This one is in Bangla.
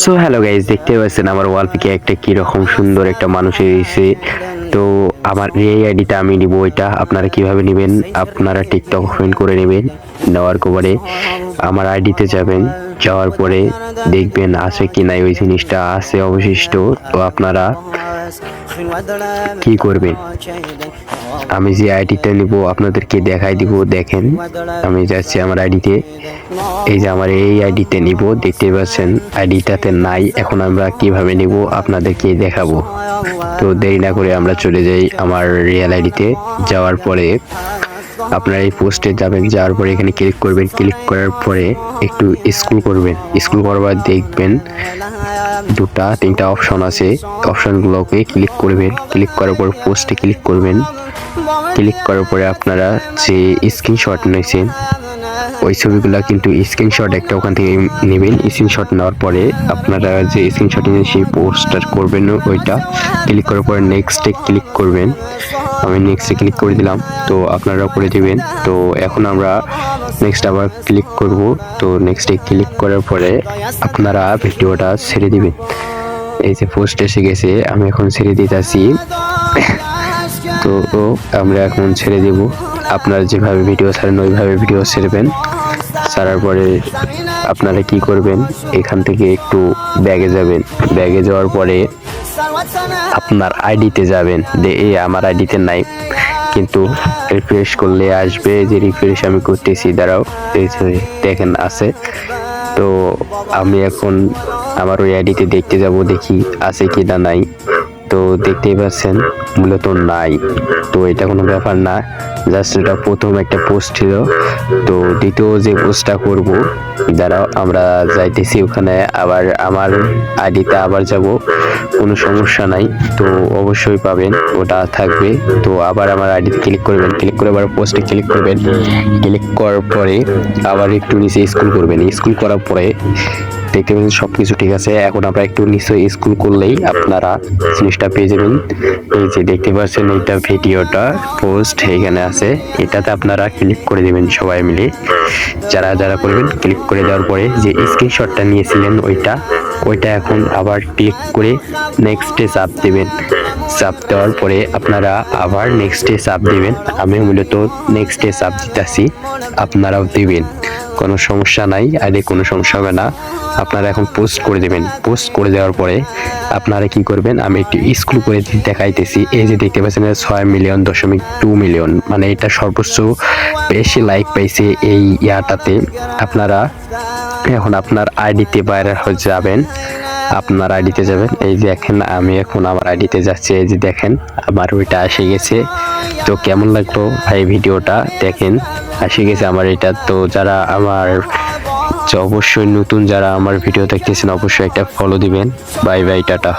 সো হ্যালো গাইজ, দেখতে পাচ্ছেন আমার ওয়াল পিকে একটা কিরকম সুন্দর একটা মানুষ এসেছে। তো আমার এই আইডিটা আমি নিব, এটা আপনারা কিভাবে নেবেন, আপনারা টিকটক ওপেন করে নেবেন। নেওয়ার পরে আমার আইডিতে যাবেন, যাওয়ার পরে দেখবেন আছে কি নাই, ওই জিনিসটা আছে অবশিষ্ট। তো আপনারা কি করবেন, আমি যে আইডিটা নিব আপনাদেরকে দেখাই দিব। দেখেন আমি যাচ্ছি আমার আইডিতে, এই যে আমার এই আইডিতে নিব, দেখতে পাচ্ছেন আইডিটাতে নাই। এখন আমরা কিভাবে নিব আপনাদেরকে দেখাবো। তো দেরি না করে আমরা চলে যাই আমার রিয়েল আইডিতে। যাওয়ার পরে আপনারা এই পোস্টে যাবেন, যাওয়ার পরে এখানে ক্লিক করবেন। ক্লিক করার পরে একটু স্ক্রল করবেন, স্ক্রল করবার দেখবেন দুটা তিনটা অপশন আছে, অপশনগুলোকে ক্লিক করবেন। ক্লিক করার পর পোস্টে ক্লিক করবেন। ক্লিক করার পরে আপনারা যে স্ক্রিনশট নিয়েছেন ওই ছবিগুলো কিন্তু স্ক্রিনশট একটা ওখান থেকে নেবেন। স্ক্রিনশট নেওয়ার পরে আপনারা যে স্ক্রিনশট নিয়ে সেই পোস্টার করবেন, ওইটা ক্লিক করার পরে নেক্সটে ক্লিক করবেন। আমি নেক্সটে ক্লিক করে দিলাম, তো আপনারা করে দিবেন। তো এখন আমরা নেক্সট আবার ক্লিক করব। তো নেক্সটে ক্লিক করার পরে আপনারা ভিডিওটা ছেড়ে দিবেন। এই যে পোস্ট এসে গেছে, আমি এখন ছেড়ে দিতেছি। তো আমরা এখন ছেড়ে দেব। আপনারা যেভাবে ভিডিও ছাড়েন ওইভাবে ভিডিও ছেড়বেন। ছাড়ার পরে আপনারা কি করবেন, এখান থেকে একটু ব্যাগে যাবেন। ব্যাগে যাওয়ার পরে আপনার আইডিতে যাবেন। আমার আইডিতে নাই, কিন্তু রিফ্রেশ করলে আসবে। যে রিফ্রেশ আমি করতেছি, দাঁড়াও, দেখেন আছে। তো আমি এখন আমার ওই আইডিতে দেখতে যাব, দেখি আছে কি না নাই। তো দেখতেই পাচ্ছেন মূলত নাই। তো এটা কোনো ব্যাপার না, জাস্ট এটা প্রথম একটা পোস্ট ছিল। তো দ্বিতীয় যে পোস্টটা করব, দ্বারা আমরা যাইতেছি ওখানে, আবার আমার আইডিতে আবার যাব, কোনো সমস্যা নাই। তো অবশ্যই পাবেন, ওটা থাকবে। তো আবার আমার আইডিতে ক্লিক করবেন, ক্লিক করে আবার পোস্টে ক্লিক করবেন। ক্লিক করার পরে আবার একটু নিচে স্ক্রল করবেন। স্ক্রল করার পরে দেখতে পাচ্ছেন সবকিছু ঠিক আছে। এখন আমরা একটু নিচে স্ক্রল করলেই আপনারা জিনিসটা পেয়ে যাবেন। এই যে দেখতে পাচ্ছেন এইটা ভিডিওটা পোস্ট এখানে আছে, এটাতে আপনারা ক্লিক করে দেবেন সবাই মিলে, যারা যারা করবেন। ক্লিক করে দেওয়ার পরে যে স্ক্রিনশটটা নিয়েছিলেন ওইটা এখন আবার ক্লিক করে নেক্সটে চাপ দেবেন। চাপ দেওয়ার পরে আপনারা আবার নেক্সটে চাপ দিবেন। আমি মূলত নেক্সটে চাপ দিতেছি, আপনারাও দিবেন, কোনো সমস্যা নাই। আইডি কোনো সমস্যা হবে না। আপনারা এখন পোস্ট করে দেবেন। পোস্ট করে দেওয়ার পরে আপনারা কি করবেন, আমি একটু স্ক্রল করে দেখাইতেছি। এই যে দেখতে পাচ্ছেন 6.2 মিলিয়ন, মানে এটা সর্বোচ্চ বেশি লাইক পাইছে এই ইয়াটাতে। আপনারা এখন আপনার আইডিতে বাইরে যাবেন, আপনার আইডিতে যাবেন। এই যে দেখেন আমি এখন আমার আইডিতে যাচ্ছি, এই যে দেখেন আমার ওইটা এসে গেছে। তো কেমন লাগলো ভাই ভিডিওটা, দেখেন এসে গেছে আমার এটা। তো যারা আমার অবশ্যই নতুন যারা আমার ভিডিও দেখতেছেন অবশ্যই একটা ফলো দিবেন। Bye bye, tata.